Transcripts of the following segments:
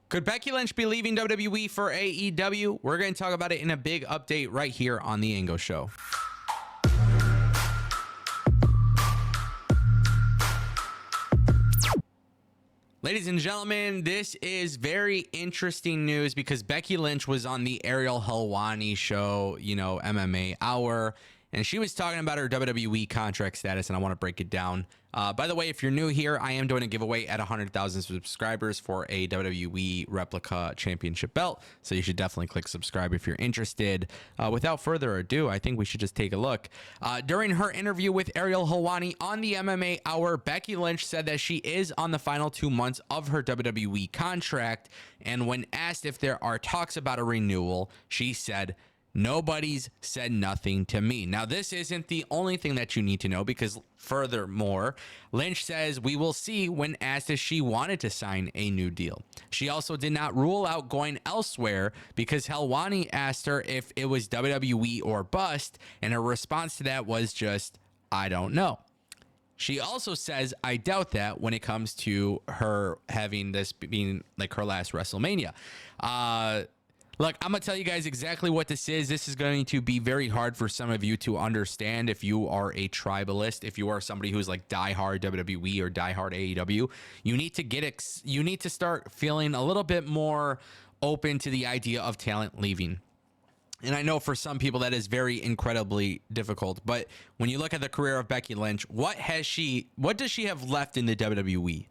Could Becky Lynch be leaving WWE for AEW? We're going to talk about it in a big update right here on The Ango Show. Ladies and gentlemen, this is very interesting news because Becky Lynch was on the Ariel Helwani show, MMA Hour, and she was talking about her WWE contract status, and I want to break it down. By the way, if you're new here, I am doing a giveaway at 100,000 subscribers for a WWE replica championship belt, so you should definitely click subscribe if you're interested. Without further ado, I think we should just take a look. During her interview with Ariel Helwani on the MMA Hour, Becky Lynch said that she is on the final 2 months of her WWE contract, and when asked if there are talks about a renewal, she said, "Nobody's said nothing to me." Now, this isn't the only thing that you need to know because furthermore, Lynch says we will see when asked if she wanted to sign a new deal. She also did not rule out going elsewhere because Helwani asked her if it was WWE or bust, and her response to that was just, "I don't know." She also says, "I doubt that," when it comes to her having this being like her last WrestleMania. Look, I'm going to tell you guys exactly what this is. This is going to be very hard for some of you to understand if you are a tribalist, if you are somebody who's like diehard WWE or diehard AEW. You need to you need to start feeling a little bit more open to the idea of talent leaving. And I know for some people that is very incredibly difficult, but when you look at the career of Becky Lynch, what does she have left in the WWE,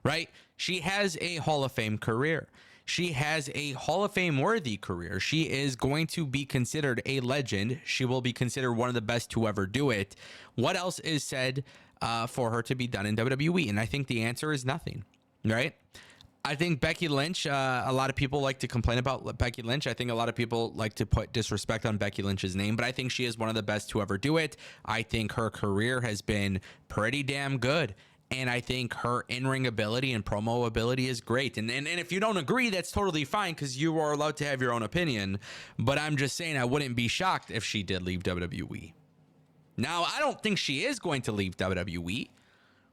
right? She has a Hall of Fame career. She has a Hall of Fame worthy career. She is going to be considered a legend. She will be considered one of the best to ever do it. What else is said for her to be done in WWE? And I think the answer is nothing, right? I think Becky Lynch, a lot of people like to complain about Becky Lynch. I think a lot of people like to put disrespect on Becky Lynch's name, but I think she is one of the best to ever do it. I think her career has been pretty damn good. And I think her in-ring ability and promo ability is great. And if you don't agree, that's totally fine because you are allowed to have your own opinion. But I'm just saying I wouldn't be shocked if she did leave WWE. Now, I don't think she is going to leave WWE,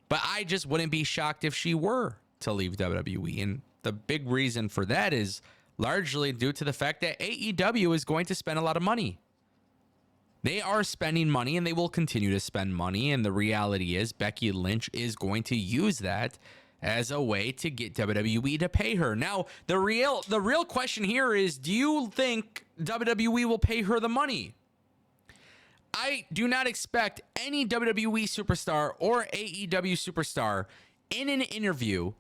but I just wouldn't be shocked if she were to leave WWE. And the big reason for that is largely due to the fact that AEW is going to spend a lot of money. They are spending money and they will continue to spend money. And the reality is Becky Lynch is going to use that as a way to get WWE to pay her. Now, the real question here is, do you think WWE will pay her the money? I do not expect any WWE superstar or AEW superstar in an interview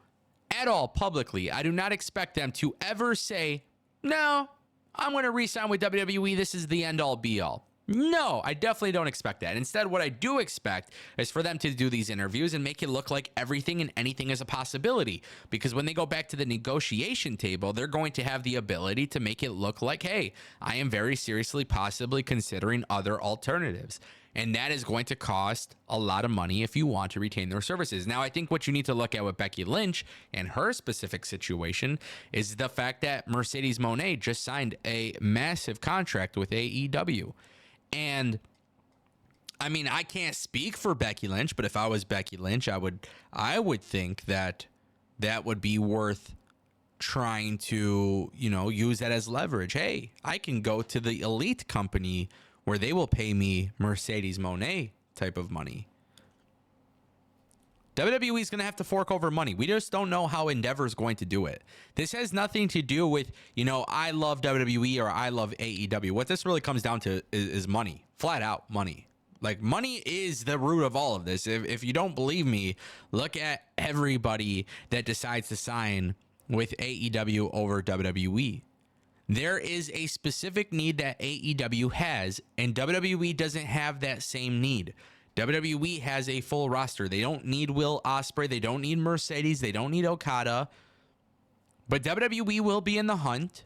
at all publicly. I do not expect them to ever say, "No, I'm going to re-sign with WWE. This is the end all be all." No, I definitely don't expect that. Instead, what I do expect is for them to do these interviews and make it look like everything and anything is a possibility. Because when they go back to the negotiation table, they're going to have the ability to make it look like, hey, I am very seriously possibly considering other alternatives. And that is going to cost a lot of money if you want to retain their services. Now, I think what you need to look at with Becky Lynch and her specific situation is the fact that Mercedes Moné just signed a massive contract with AEW. And I mean, I can't speak for Becky Lynch, but if I was Becky Lynch, I would think that would be worth trying to, use that as leverage. Hey, I can go to the elite company where they will pay me Mercedes Moné type of money. WWE is going to have to fork over money. We just don't know how Endeavor is going to do it. This has nothing to do with, I love WWE or I love AEW. What this really comes down to is money, flat out money. Like, money is the root of all of this. If you don't believe me, look at everybody that decides to sign with AEW over WWE. There is a specific need that AEW has, and WWE doesn't have that same need. WWE has a full roster. They don't need Will Ospreay. They don't need Mercedes. They don't need Okada. But WWE will be in the hunt.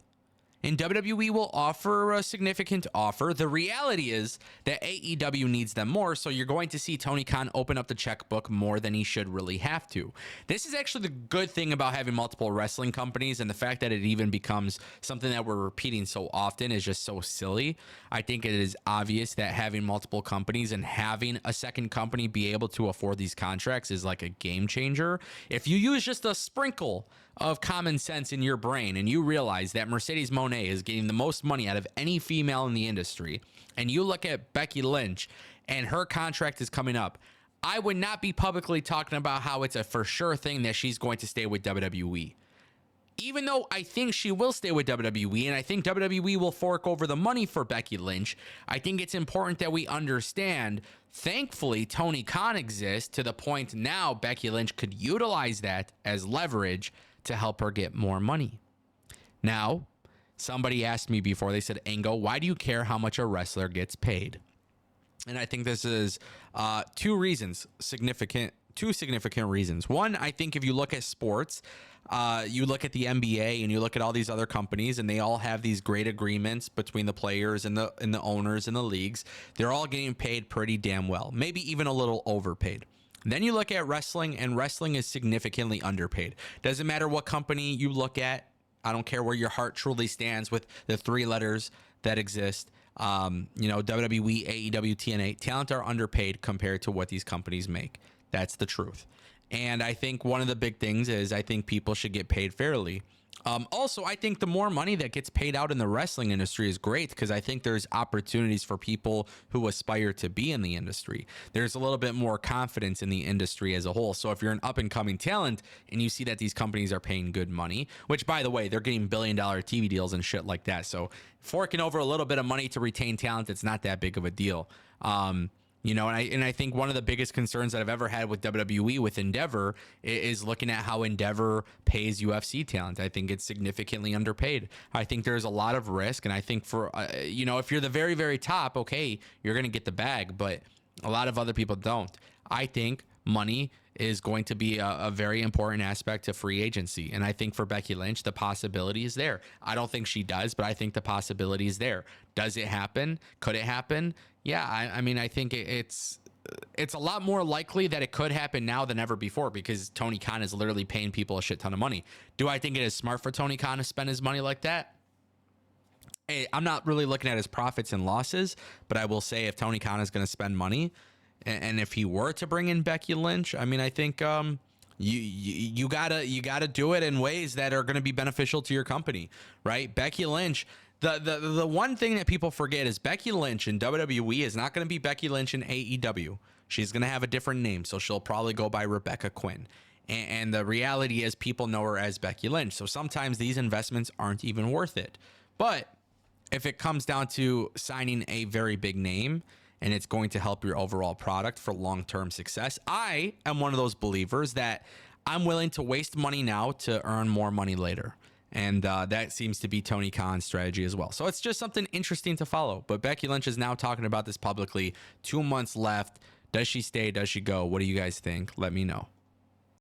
And WWE will offer a significant offer. The reality is that AEW needs them more, so you're going to see Tony Khan open up the checkbook more than he should really have to. This is actually the good thing about having multiple wrestling companies, and the fact that it even becomes something that we're repeating so often is just so silly. I think it is obvious that having multiple companies and having a second company be able to afford these contracts is like a game changer. If you use just a sprinkle of common sense in your brain and you realize that Mercedes Moné is getting the most money out of any female in the industry, and you look at Becky Lynch and her contract is coming up, I would not be publicly talking about how it's a for sure thing that she's going to stay with WWE. Even though I think she will stay with WWE and I think WWE will fork over the money for Becky Lynch, I think it's important that we understand, thankfully, Tony Khan exists to the point now Becky Lynch could utilize that as leverage to help her get more money. Now, somebody asked me before, they said, Ango, why do you care how much a wrestler gets paid? And I think this is two significant reasons. One, I think if you look at sports, you look at the NBA and you look at all these other companies, and they all have these great agreements between the players and the owners and the leagues. They're all getting paid pretty damn well, maybe even a little overpaid. Then you look at wrestling, and wrestling is significantly underpaid. Doesn't matter what company you look at. I don't care where your heart truly stands with the three letters that exist. WWE, AEW, TNA, talent are underpaid compared to what these companies make. That's the truth. And I think one of the big things is I think people should get paid fairly. Also, I think the more money that gets paid out in the wrestling industry is great, because I think there's opportunities for people who aspire to be in the industry. There's a little bit more confidence in the industry as a whole. So if you're an up and coming talent and you see that these companies are paying good money, which, by the way, they're getting billion-dollar TV deals and shit like that. So forking over a little bit of money to retain talent, it's not that big of a deal. And I think one of the biggest concerns that I've ever had with WWE with Endeavor is looking at how Endeavor pays UFC talent. I think it's significantly underpaid. I think there's a lot of risk, and I think for if you're the very, very top, okay, you're going to get the bag, but a lot of other people don't. I think money is going to be a very important aspect to free agency. And I think for Becky Lynch, the possibility is there. I don't think she does, but I think the possibility is there. Does it happen? Could it happen? Yeah, I think it's a lot more likely that it could happen now than ever before, because Tony Khan is literally paying people a shit ton of money. Do I think it is smart for Tony Khan to spend his money like that? Hey, I'm not really looking at his profits and losses, but I will say if Tony Khan is going to spend money, and if he were to bring in Becky Lynch, I think you gotta do it in ways that are going to be beneficial to your company, right? Becky Lynch. The one thing that people forget is Becky Lynch in WWE is not going to be Becky Lynch in AEW. She's going to have a different name, so she'll probably go by Rebecca Quinn. And the reality is people know her as Becky Lynch. So sometimes these investments aren't even worth it. But if it comes down to signing a very big name and it's going to help your overall product for long-term success, I am one of those believers that I'm willing to waste money now to earn more money later. And that seems to be Tony Khan's strategy as well. So it's just something interesting to follow. But Becky Lynch is now talking about this publicly. 2 months left. Does she stay? Does she go? What do you guys think? Let me know.